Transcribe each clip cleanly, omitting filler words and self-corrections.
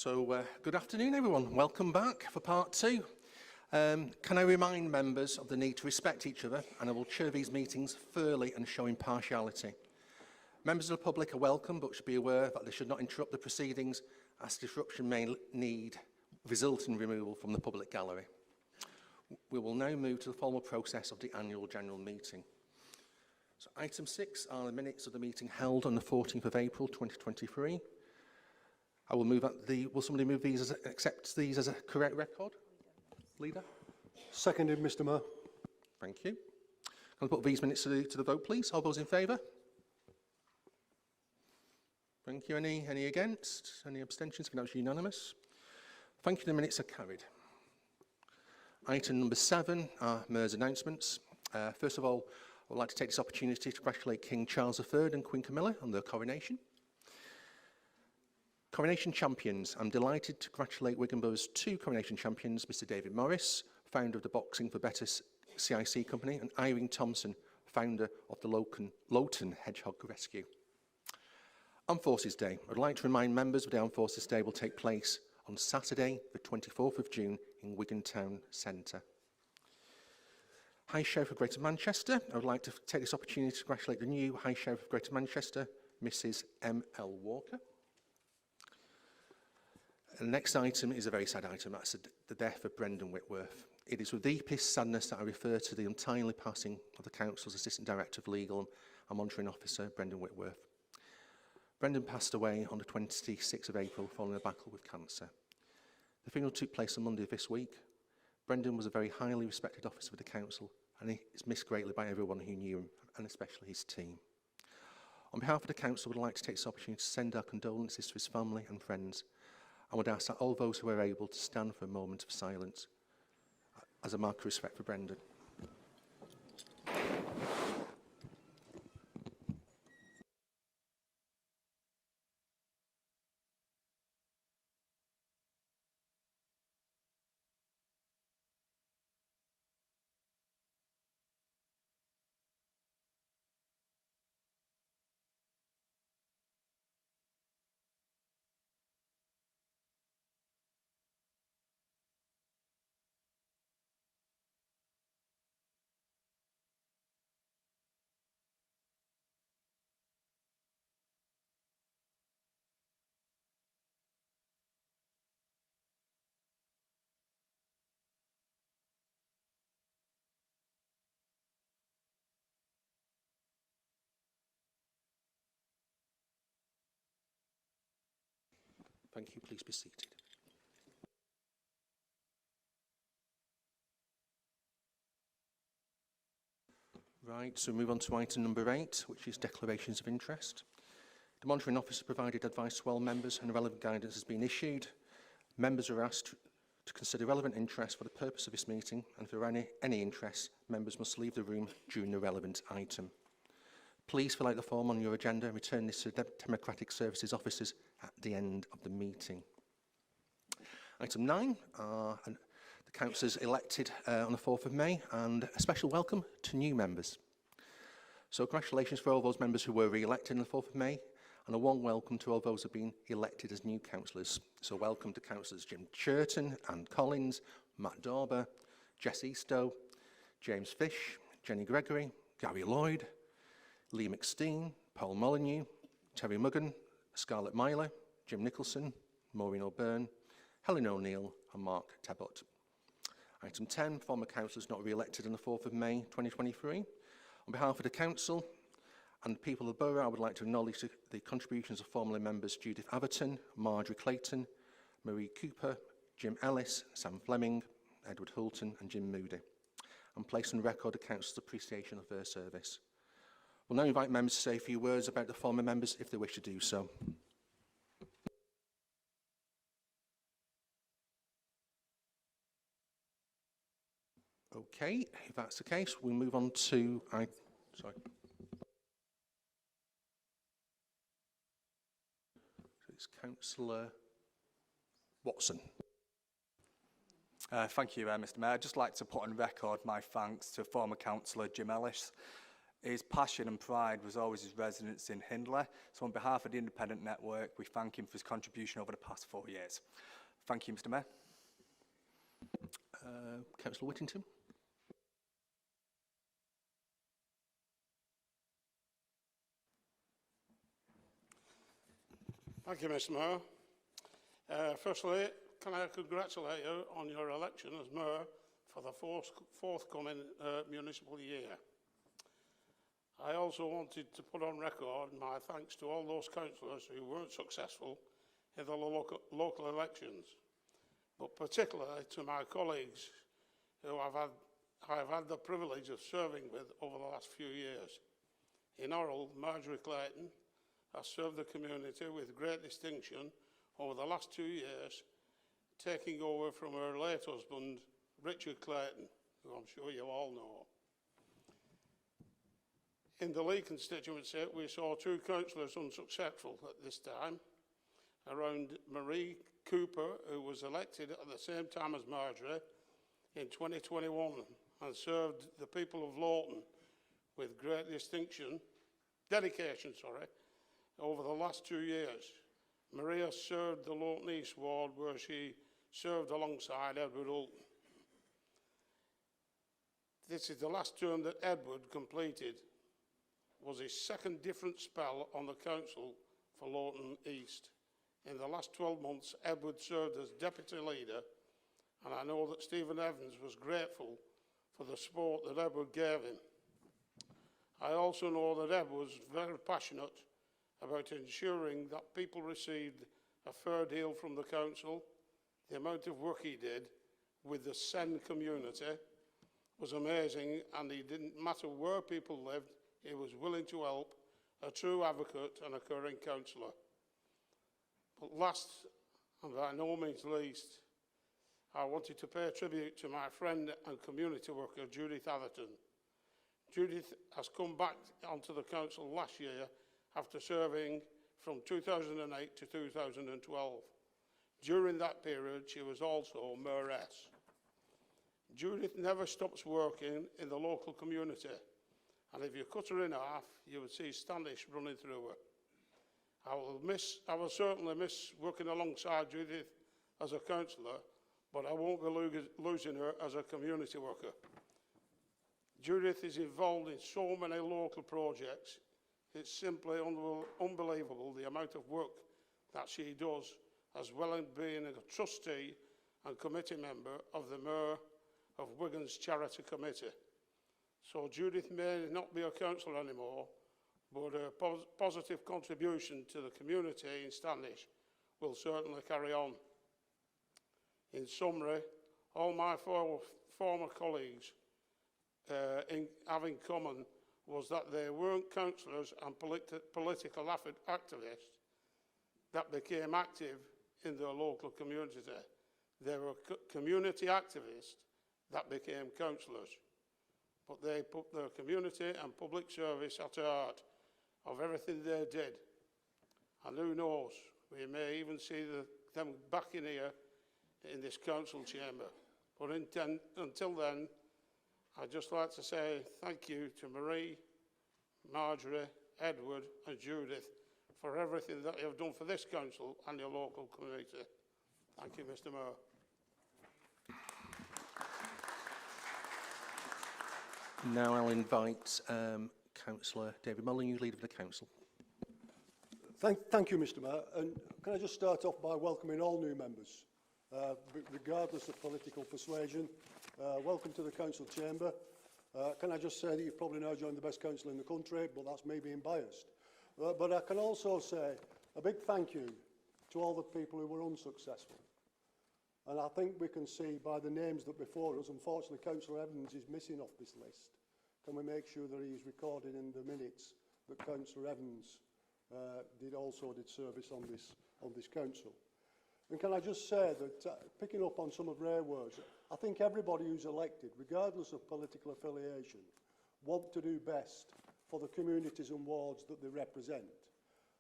Good afternoon, everyone. Welcome back for part two. Can I remind members of the need to respect each other, and I will chair these meetings fairly and show impartiality. Members of the public are welcome, but should be aware that they should not interrupt the proceedings, as disruption may result in removal from the public gallery. We will now move to the formal process of the annual general meeting. So item 6 are the minutes of the meeting held on the 14th of April 2023. I will move will somebody move these accept these as a correct record? Leader? Seconded, Mr. Mayor. Thank you. Can I put these minutes to the vote, please? All those in favour? Thank you. Any against? Any abstentions? That was unanimous. Thank you. The minutes are carried. Item number 7 are Mayor's announcements. First of all, I would like to take this opportunity to congratulate King Charles III and Queen Camilla on their coronation. Coronation champions. I'm delighted to congratulate Wigan Borough's 2 coronation champions, Mr. David Morris, founder of the Boxing for Better CIC company, and Irene Thompson, founder of the Lowton Hedgehog Rescue. Armed Forces Day. I'd like to remind members that the Armed Forces Day will take place on Saturday, the 24th of June, in Wigan Town Centre. High Sheriff of Greater Manchester. I would like to take this opportunity to congratulate the new High Sheriff of Greater Manchester, Mrs. M.L. Walker. And the next item is a very sad item. That's the death of Brendan Whitworth. It is with deepest sadness that I refer to the untimely passing of the Council's Assistant Director of Legal and Monitoring Officer, Brendan Whitworth. Brendan passed away on the 26th of April following a battle with cancer. The funeral took place on Monday of this week. Brendan was a very highly respected officer of the Council, and he is missed greatly by everyone who knew him, and especially his team. On behalf of the Council, I would like to take this opportunity to send our condolences to his family and friends. I would ask that all those who are able to stand for a moment of silence as a mark of respect for Brendan. Thank you. Please be seated. Right, so move on to item number 8, which is declarations of interest. The Monitoring Officer provided advice to all members and relevant guidance has been issued. Members are asked to consider relevant interest for the purpose of this meeting, and if there are any interest, members must leave the room during the relevant item. Please fill out the form on your agenda and return this to the Democratic Services officers at the end of the meeting. Item 9 are the councillors elected on the 4th of May, and a special welcome to new members. So congratulations for all those members who were re-elected on the 4th of May, and a warm welcome to all those who have been elected as new councillors. So welcome to councillors Jim Churton, Anne Collins, Matt Dauber, Jess Eastoe, James Fish, Jenny Gregory, Gary Lloyd, Lee McSteen, Paul Molyneux, Terry Muggan, Scarlett Myler, Jim Nicholson, Maureen O'Byrne, Helen O'Neill and Mark Tebbott. Item 10, former councillors not re-elected on the 4th of May 2023. On behalf of the Council and the people of the Borough, I would like to acknowledge the contributions of former members Judith Atherton, Marjorie Clayton, Marie Cooper, Jim Ellis, Sam Fleming, Edward Hulton and Jim Moody, and place on record the Council's appreciation of their service. We'll now invite members to say a few words about the former members if they wish to do so. Okay, if that's the case, we'll move on to... It's Councillor Watson. Thank you, Mr. Mayor. I'd just like to put on record my thanks to former councillor Jim Ellis. His passion and pride was always his residence in Hindley. So on behalf of the Independent Network, we thank him for his contribution over the past 4 years. Thank you, Mr Mayor. Councillor Whittingham. Thank you, Mr Mayor. Firstly, can I congratulate you on your election as Mayor for the forthcoming municipal year. I also wanted to put on record my thanks to all those councillors who weren't successful in the local elections, but particularly to my colleagues who I have had the privilege of serving with over the last few years. In Orrell, Marjorie Clayton has served the community with great distinction over the last 2 years, taking over from her late husband, Richard Clayton, who I'm sure you all know. In the Lee constituency, we saw 2 councillors unsuccessful at this time, around Marie Cooper, who was elected at the same time as Marjorie in 2021 and served the people of Lawton with great dedication, over the last 2 years. Maria served the Lawton East ward where she served alongside Edward Hulton. This is the last term that Edward completed. Was his second different spell on the council for Lawton East. In the last 12 months, Edward served as deputy leader, and I know that Stephen Evans was grateful for the support that Edward gave him. I also know that Edward was very passionate about ensuring that people received a fair deal from the council. The amount of work he did with the Sen community was amazing, and he didn't matter where people lived, he was willing to help, a true advocate and a caring councillor. But last, and by no means least, I wanted to pay tribute to my friend and community worker, Judith Atherton. Judith has come back onto the council last year after serving from 2008 to 2012. During that period, she was also mayoress. Judith never stops working in the local community, and if you cut her in half, you would see Standish running through her. I will certainly miss working alongside Judith as a councillor, but I won't be losing her as a community worker. Judith is involved in so many local projects. It's simply unbelievable the amount of work that she does, as well as being a trustee and committee member of the Mayor of Wigan's Charity Committee. So Judith may not be a councillor anymore, but her positive contribution to the community in Standish will certainly carry on. In summary, all my former colleagues have in common was that they weren't councillors and political activists that became active in their local community. They were community activists that became councillors, but they put their community and public service at the heart of everything they did. And who knows, we may even see them back in here in this council chamber. But until then, I'd just like to say thank you to Marie, Marjorie, Edward and Judith for everything that you have done for this council and your local community. Thank you, Mr Mayor. Now I'll invite Councillor David Molyneux, Leader of the Council. Thank you, Mr Mayor. And can I just start off by welcoming all new members, regardless of political persuasion. Welcome to the council chamber. Can I just say that you've probably now joined the best council in the country, but that's me being biased. But I can also say a big thank you to all the people who were unsuccessful. And I think we can see by the names that before us, unfortunately Councillor Evans is missing off this list. Can we make sure that he's recorded in the minutes that Councillor Evans did service on this council? And can I just say that, picking up on some of Ray's words, I think everybody who's elected, regardless of political affiliation, want to do best for the communities and wards that they represent.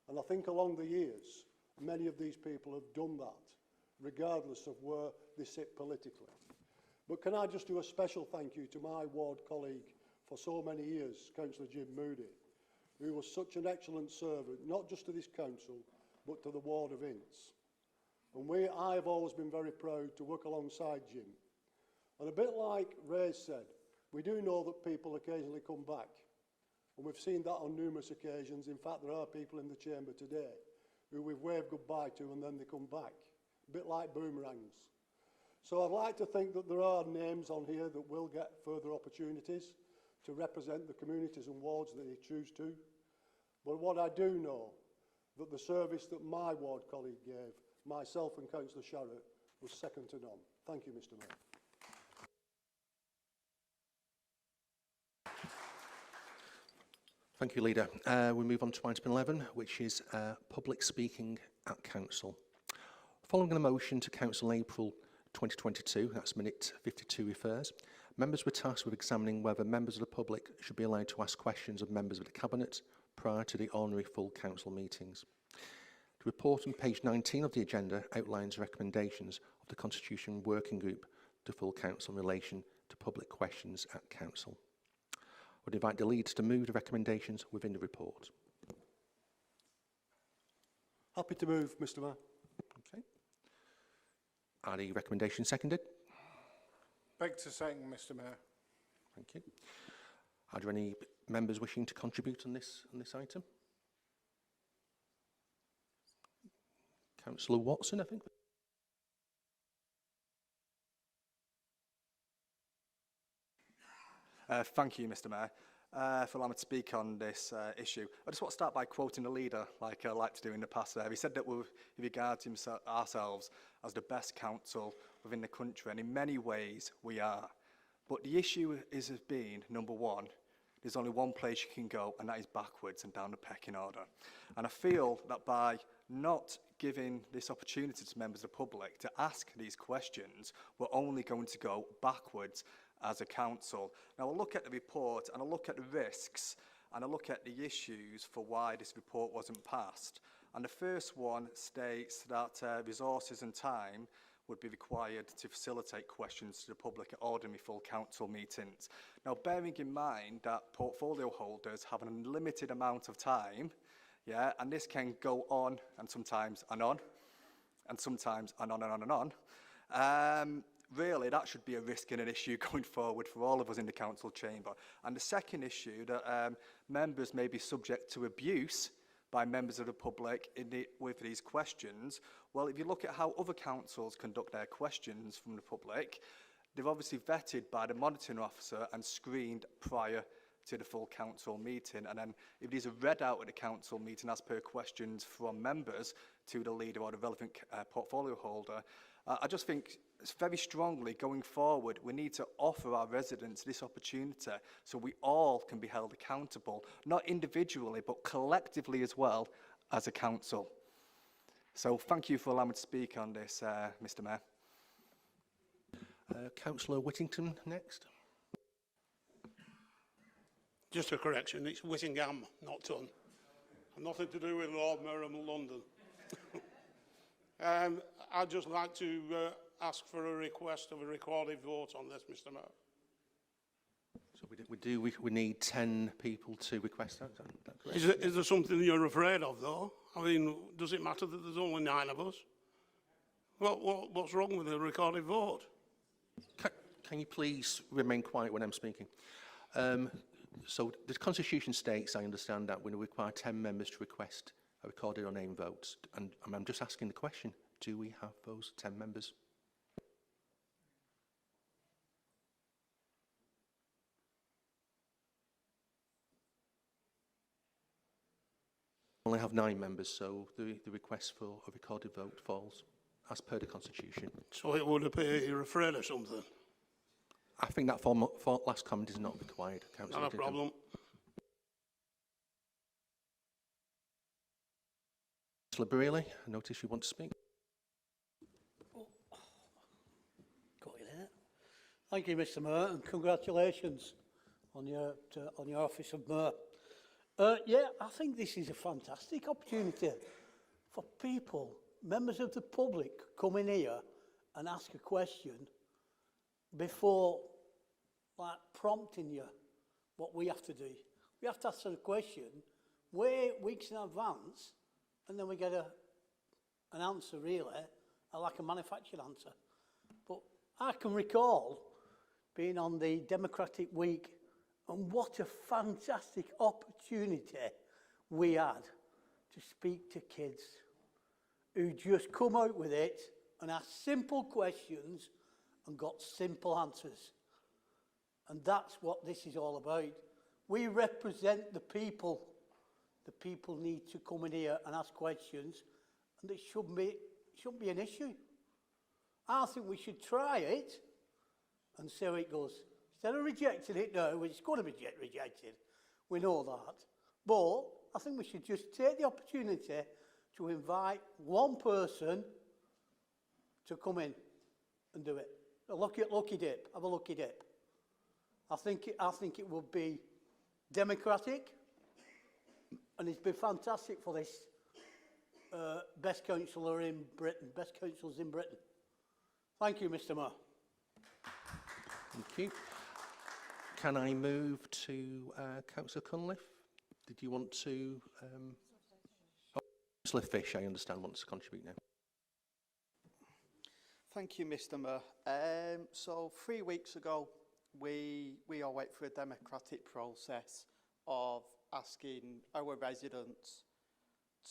And I think along the years, many of these people have done that, regardless of where they sit politically. But can I just do a special thank you to my ward colleague for so many years, Councillor Jim Moody, who was such an excellent servant, not just to this council, but to the ward of Ince. And I've always been very proud to work alongside Jim. And a bit like Ray said, we do know that people occasionally come back. And we've seen that on numerous occasions. In fact, there are people in the chamber today who we've waved goodbye to and then they come back. A bit like boomerangs. So I'd like to think that there are names on here that will get further opportunities to represent the communities and wards that they choose to. But what I do know, that the service that my ward colleague gave, myself and Councillor Sharrett, was second to none. Thank you, Mr Mayor. Thank you, Leader. We move on to item 11, which is public speaking at Council. Following a motion to Council in April 2022, that's minute 52 refers, members were tasked with examining whether members of the public should be allowed to ask questions of members of the Cabinet prior to the ordinary full Council meetings. The report on page 19 of the agenda outlines recommendations of the Constitution Working Group to full Council in relation to public questions at Council. I would invite the leads to move the recommendations within the report. Happy to move, Mr Mayor. Okay. Are the recommendations seconded? Beg to second, Mr Mayor. Thank you. Are there any members wishing to contribute on this item? Councillor Watson, I think. Thank you, Mr Mayor, for allowing me to speak on this issue. I just want to start by quoting the leader, like I like to do in the past there. He said that we regard ourselves as the best council within the country, and in many ways we are. But the issue has been, number one, there's only one place you can go, and that is backwards and down the pecking order. And I feel that by not giving this opportunity to members of the public to ask these questions, we're only going to go backwards as a council. Now, I look at the report and I look at the risks and I look at the issues for why this report wasn't passed. And the first one states that resources and time would be required to facilitate questions to the public at ordinary full council meetings. Now, bearing in mind that portfolio holders have an unlimited amount of time, yeah, and this can go on and sometimes and on, and sometimes and on and on and on. Really, that should be a risk and an issue going forward for all of us in the council chamber. And the second issue, that members may be subject to abuse by members of the public with these questions. Well, if you look at how other councils conduct their questions from the public, they're obviously vetted by the monitoring officer and screened prior to the full council meeting. And then if these are read out at the council meeting as per questions from members to the leader or the relevant portfolio holder, I just think very strongly going forward, we need to offer our residents this opportunity so we all can be held accountable, not individually, but collectively as well as a council. So thank you for allowing me to speak on this, Mr Mayor. Councillor Whittingham next. Just a correction, it's Whittingham, not Tun. Nothing to do with Lord Merham, London. I'd just like to ask for a request of a recorded vote on this, Mr Mayor. So we need 10 people to request that. Is there something you're afraid of, though? I mean, does it matter that there's only 9 of us? What's wrong with a recorded vote? Can you please remain quiet when I'm speaking? So the Constitution states, I understand, that we require 10 members to request a recorded or named vote. And I'm just asking the question, do we have those 10 members? We only have 9 members, so the request for a recorded vote falls, as per the Constitution. So it would appear you're afraid of something? I think that last comment is not required, Councillor. Not a problem. Councillor Brierley, I notice you want to speak. Got you there. Thank you, Mr Mayor, and congratulations on your office of Mayor. Yeah, I think this is a fantastic opportunity for people, members of the public, come in here and ask a question before, like, prompting you what we have to do. We have to answer the question way weeks in advance, and then we get an answer really, like a manufactured answer. But I can recall being on the Democratic Week, and what a fantastic opportunity we had to speak to kids who just come out with it and ask simple questions and got simple answers. And that's what this is all about. We represent the people. The people need to come in here and ask questions, and it shouldn't be an issue. I think we should try it and see how it goes. Instead of rejecting it now, it's going to be rejected. We know that. But I think we should just take the opportunity to invite one person to come in and do it. A lucky dip. Have a lucky dip. I think it would be democratic, and it's been fantastic for this best councillor in Britain, best councillors in Britain. Thank you, Mr. Mayor. Thank you. Can I move to Councillor Cunliffe? Did you want to... Councillor Fish, I understand, wants to contribute now. Thank you, Mr. Mayor. So 3 weeks ago, we all went through a democratic process of asking our residents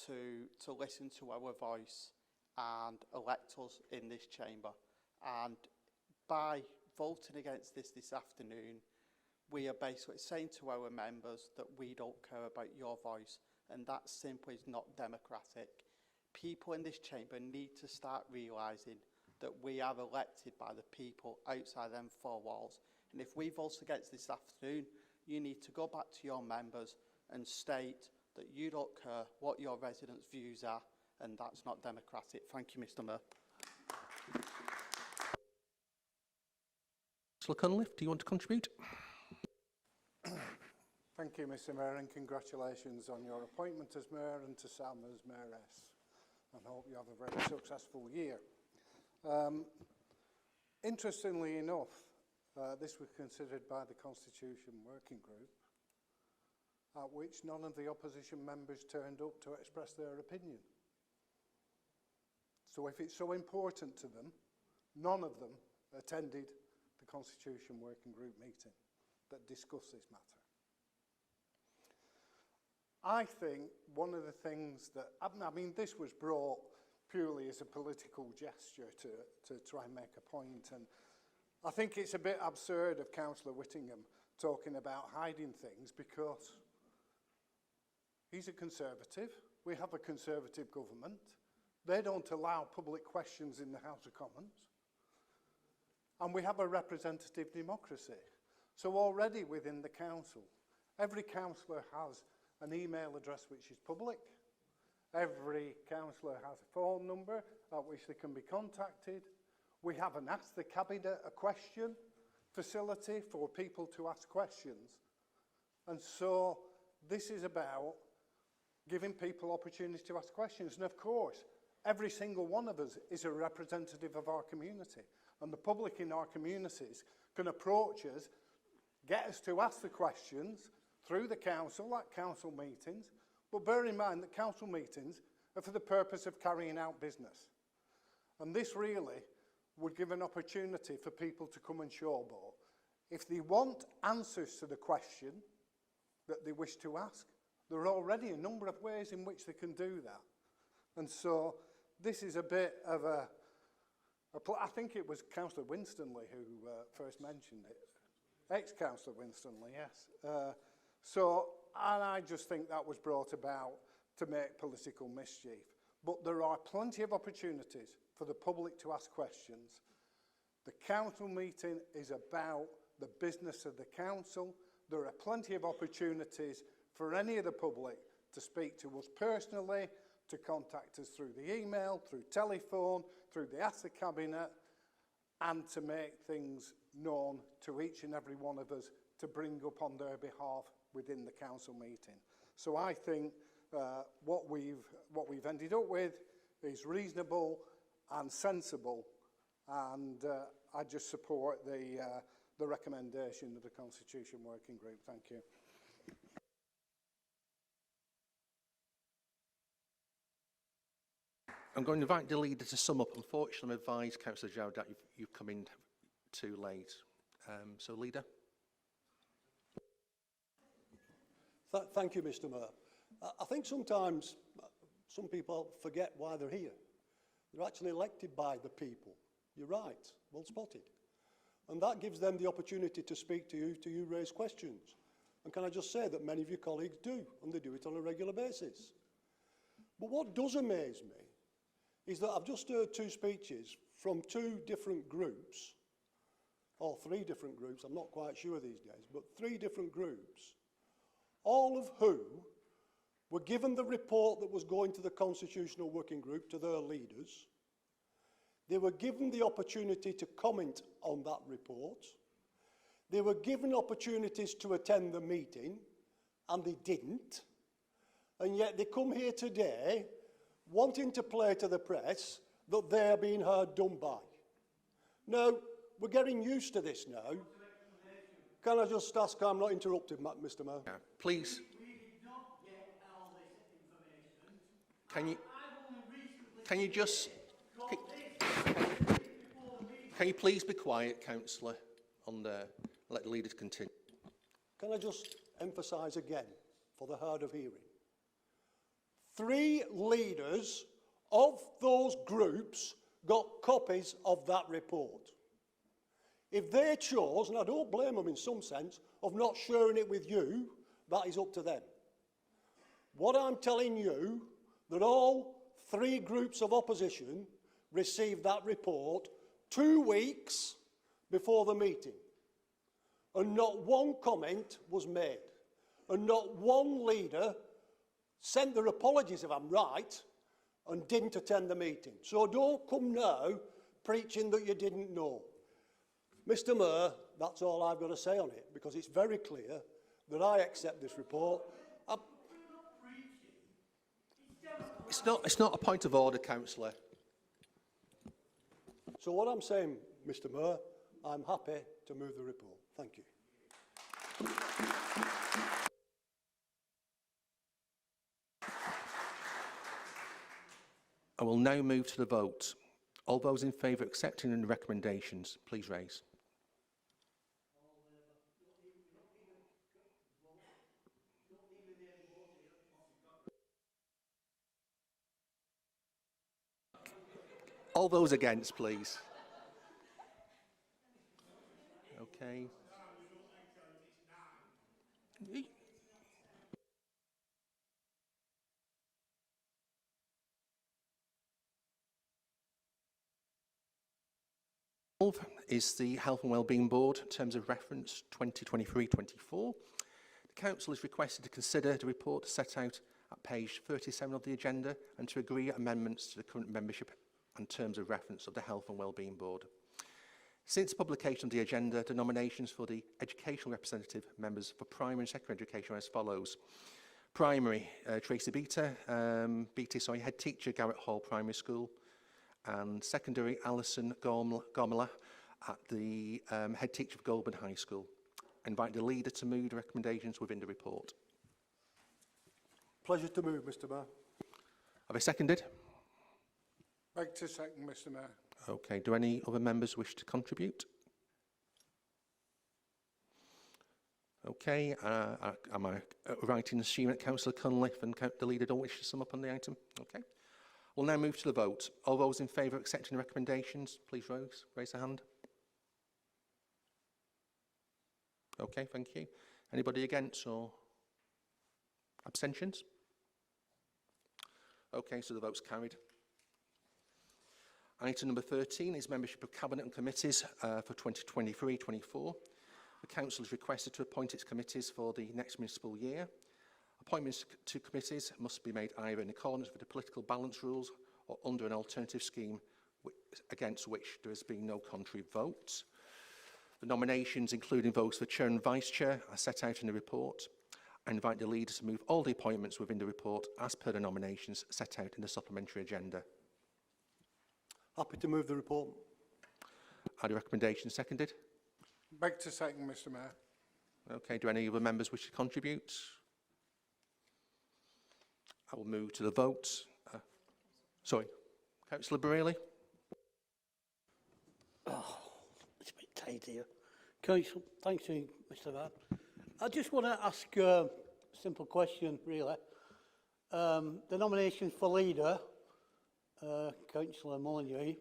to listen to our voice and elect us in this chamber. And by voting against this afternoon, we are basically saying to our members that we don't care about your voice, and that simply is not democratic. People in this chamber need to start realising that we are elected by the people outside them four walls. And if we vote against this afternoon, you need to go back to your members and state that you don't care what your residents' views are, and that's not democratic. Thank you, Mr. Mayor. Councillor Cunliffe, do you want to contribute? Thank you, Mr. Mayor, and congratulations on your appointment as Mayor and to Sam as Mayoress. And I hope you have a very successful year. Interestingly enough, this was considered by the Constitution Working Group, at which none of the opposition members turned up to express their opinion. So if it's so important to them, none of them attended the Constitution Working Group meeting that discussed this matter. I think one of the things that, I mean, this was brought purely as a political gesture to try and make a point, and I think it's a bit absurd of Councillor Whittingham talking about hiding things, because he's a Conservative. We have a Conservative government. They don't allow public questions in the House of Commons. And we have a representative democracy. So already within the council, every councillor has an email address which is public. Every councillor has a phone number at which they can be contacted. We have an Ask the Cabinet a Question facility for people to ask questions. And so this is about giving people opportunities to ask questions. And of course, every single one of us is a representative of our community. And the public in our communities can approach us, get us to ask the questions through the council at council meetings. But bear in mind that council meetings are for the purpose of carrying out business. And this really would give an opportunity for people to come and showboat. If they want answers to the question that they wish to ask, there are already a number of ways in which they can do that. And so this is a bit of I think it was Councillor Winstanley who first mentioned it. Ex-Councillor Winstanley, yes. And I just think that was brought about to make political mischief. But there are plenty of opportunities for the public to ask questions. The council meeting is about the business of the council. There are plenty of opportunities for any of the public to speak to us personally, to contact us through the email, through telephone, through the Ask the Cabinet, and to make things known to each and every one of us to bring up on their behalf within the council meeting. So I think what we've ended up with is reasonable and sensible, and I just support the recommendation of the Constitution Working Group. Thank you. I'm going to invite the leader to sum up. Unfortunately, I'm advised, Councillor Jowd, that you've come in too late. So, leader. Thank you, Mr. Mayor. I think sometimes some people forget why they're here. They're actually elected by the people. You're right, well spotted. And that gives them the opportunity to speak to you raise questions. And can I just say that many of your colleagues do, and they do it on a regular basis. But what does amaze me is that I've just heard two speeches from two different groups, or three different groups, I'm not quite sure these days, but three different groups, all of whom were given the report that was going to the Constitutional Working Group, to their leaders. They were given the opportunity to comment on that report. They were given opportunities to attend the meeting, and they didn't. And yet they come here today wanting to play to the press that they're being hard done by. Now, we're getting used to this now. Can I just ask, I'm not interrupted, Mr. Mayor? Yeah, please. We did not get all this information. Can you just... Can you please be quiet, Councillor, and let the leaders continue? Can I just emphasise again, for the hard of hearing? 3 leaders of those groups got copies of that report. If they chose, and I don't blame them in some sense, of not sharing it with you, that is up to them. What I'm telling you, that all 3 groups of opposition received that report 2 weeks before the meeting. And not one comment was made. And not one leader sent their apologies, if I'm right, and didn't attend the meeting. So don't come now preaching that you didn't know. Mr. Mayor, that's all I've got to say on it, because it's very clear that I accept this report. It's not a point of order, Councillor. So what I'm saying, Mr. Mayor, I'm happy to move the report. Thank you. I will now move to the vote. All those in favour of accepting the recommendations, please raise. All those against, please. Okay. Is the Health and Wellbeing Board, in terms of reference 2023-24. The Council is requested to consider the report set out at page 37 of the agenda and to agree amendments to the current membership and terms of reference of the Health and Wellbeing Board. Since the publication of the agenda, the nominations for the educational representative members for primary and secondary education are as follows. Primary, Tracy Head teacher, Garrett Hall Primary School, and secondary, Alison Gormala at the head teacher of Goulburn High School. I invite the leader to move the recommendations within the report. Pleasure to move, Mr. Mayor. Have I seconded? Back to second, Mr. Mayor. Okay, do any other members wish to contribute? Okay, am I right in assuming that Councillor Cunliffe and the leader don't wish to sum up on the item? Okay. We'll now move to the vote. All those in favour of accepting the recommendations, please raise a hand. Okay, thank you. Anybody against or abstentions? Okay, so the vote's carried. Item number 13 is membership of Cabinet and committees for 2023-24. The Council is requested to appoint its committees for the next municipal year. Appointments to committees must be made either in accordance with the political balance rules or under an alternative scheme against which there has been no contrary vote. The nominations, including votes for Chair and Vice Chair, are set out in the report. I invite the leader to move all the appointments within the report as per the nominations set out in the supplementary agenda. Happy to move the report. Are the recommendations seconded? Beg to second, Mr Mayor. Okay, do any other members wish to contribute? I will move to the vote. Sorry, Councillor Brierley. It's a bit tight here. Council, thanks to you, Mr Mayor. I just want to ask a simple question, really. The nomination for leader, Councillor Molyneux,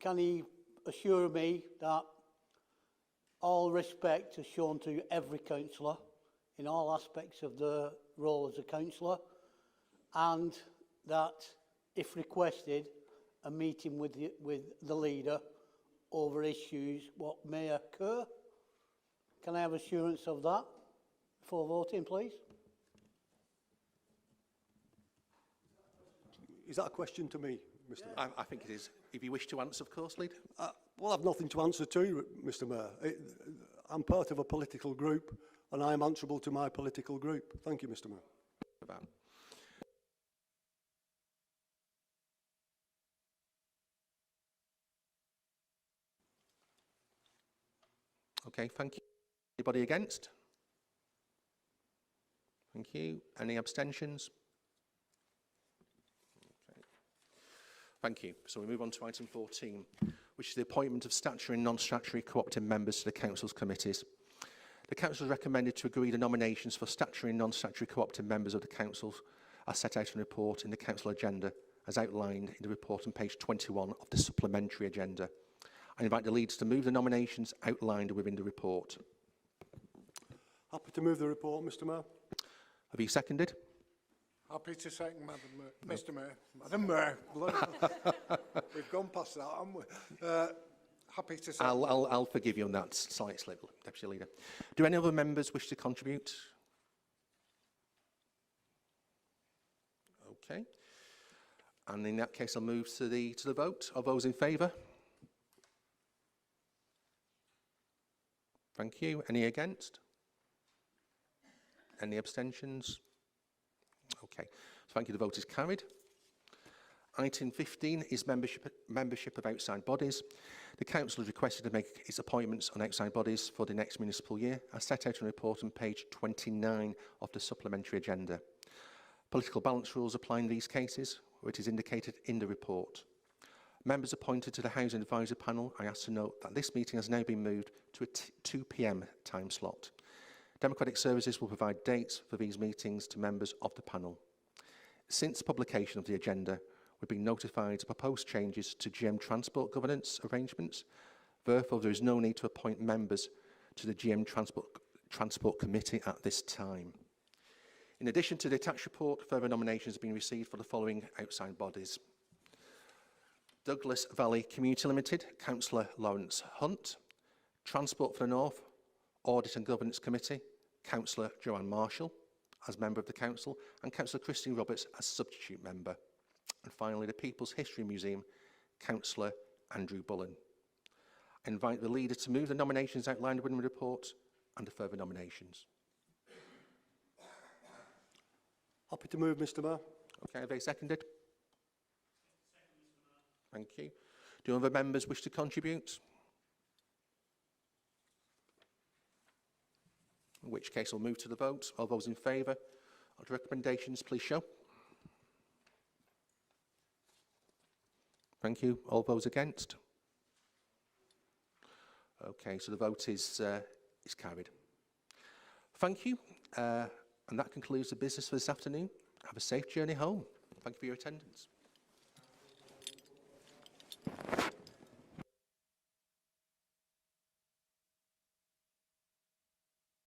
can he assure me that all respect is shown to every councillor in all aspects of the role as a councillor, and that, if requested, a meeting with the leader over issues what may occur? Can I have assurance of that before voting, please? Is that a question to me, Mr Mayor? I think it is. If you wish to answer, of course, Leader. Well, I've nothing to answer to, Mr Mayor. I'm part of a political group and I am answerable to my political group. Thank you, Mr Mayor. About. Okay, thank you. Anybody against? Thank you. Any abstentions? Okay. Thank you. So we move on to item 14, which is the appointment of statutory and non-statutory cooperative members to the Council's committees. The Council has recommended to agree the nominations for statutory and non-statutory cooperative members of the Council as set out in the report in the Council agenda, as outlined in the report on page 21 of the supplementary agenda. I invite the leaders to move the nominations outlined within the report. Happy to move the report, Mr Mayor. Have you seconded? Happy to second, Madam Mayor. Mr Mayor. Madam Mayor. We've gone past that, haven't we? Happy to second. I'll forgive you on that slight slip, Deputy Leader. Do any other members wish to contribute? Okay. And in that case, I'll move to the vote. Are those in favour? Thank you. Any against? Any abstentions? Okay. So thank you. The vote is carried. Item 15 is membership of outside bodies. The Council has requested to make its appointments on outside bodies for the next municipal year, as set out in the report on page 29 of the supplementary agenda. Political balance rules apply in these cases, where it is indicated in the report. Members appointed to the Housing Advisory Panel, I ask to note that this meeting has now been moved to a 2 p.m. time slot. Democratic Services will provide dates for these meetings to members of the panel. Since publication of the agenda, we've been notified of proposed changes to GM transport governance arrangements. Therefore, there is no need to appoint members to the GM Transport Committee at this time. In addition to the attached report, further nominations have been received for the following outside bodies. Douglas Valley Community Limited, Councillor Lawrence Hunt. Transport for the North, Audit and Governance Committee, Councillor Joanne Marshall as member of the Council, and Councillor Christine Roberts as substitute member. And finally, the People's History Museum, Councillor Andrew Bullen. I invite the leader to move the nominations outlined within the report and the further nominations. Happy to move, Mr Mayor. Okay, are they seconded? Thank you. Do other members wish to contribute? In which case, we'll move to the vote. All those in favour of the recommendations, please show. Thank you. All those against? Okay, so the vote is carried. Thank you. And that concludes the business for this afternoon. Have a safe journey home. Thank you for your attendance.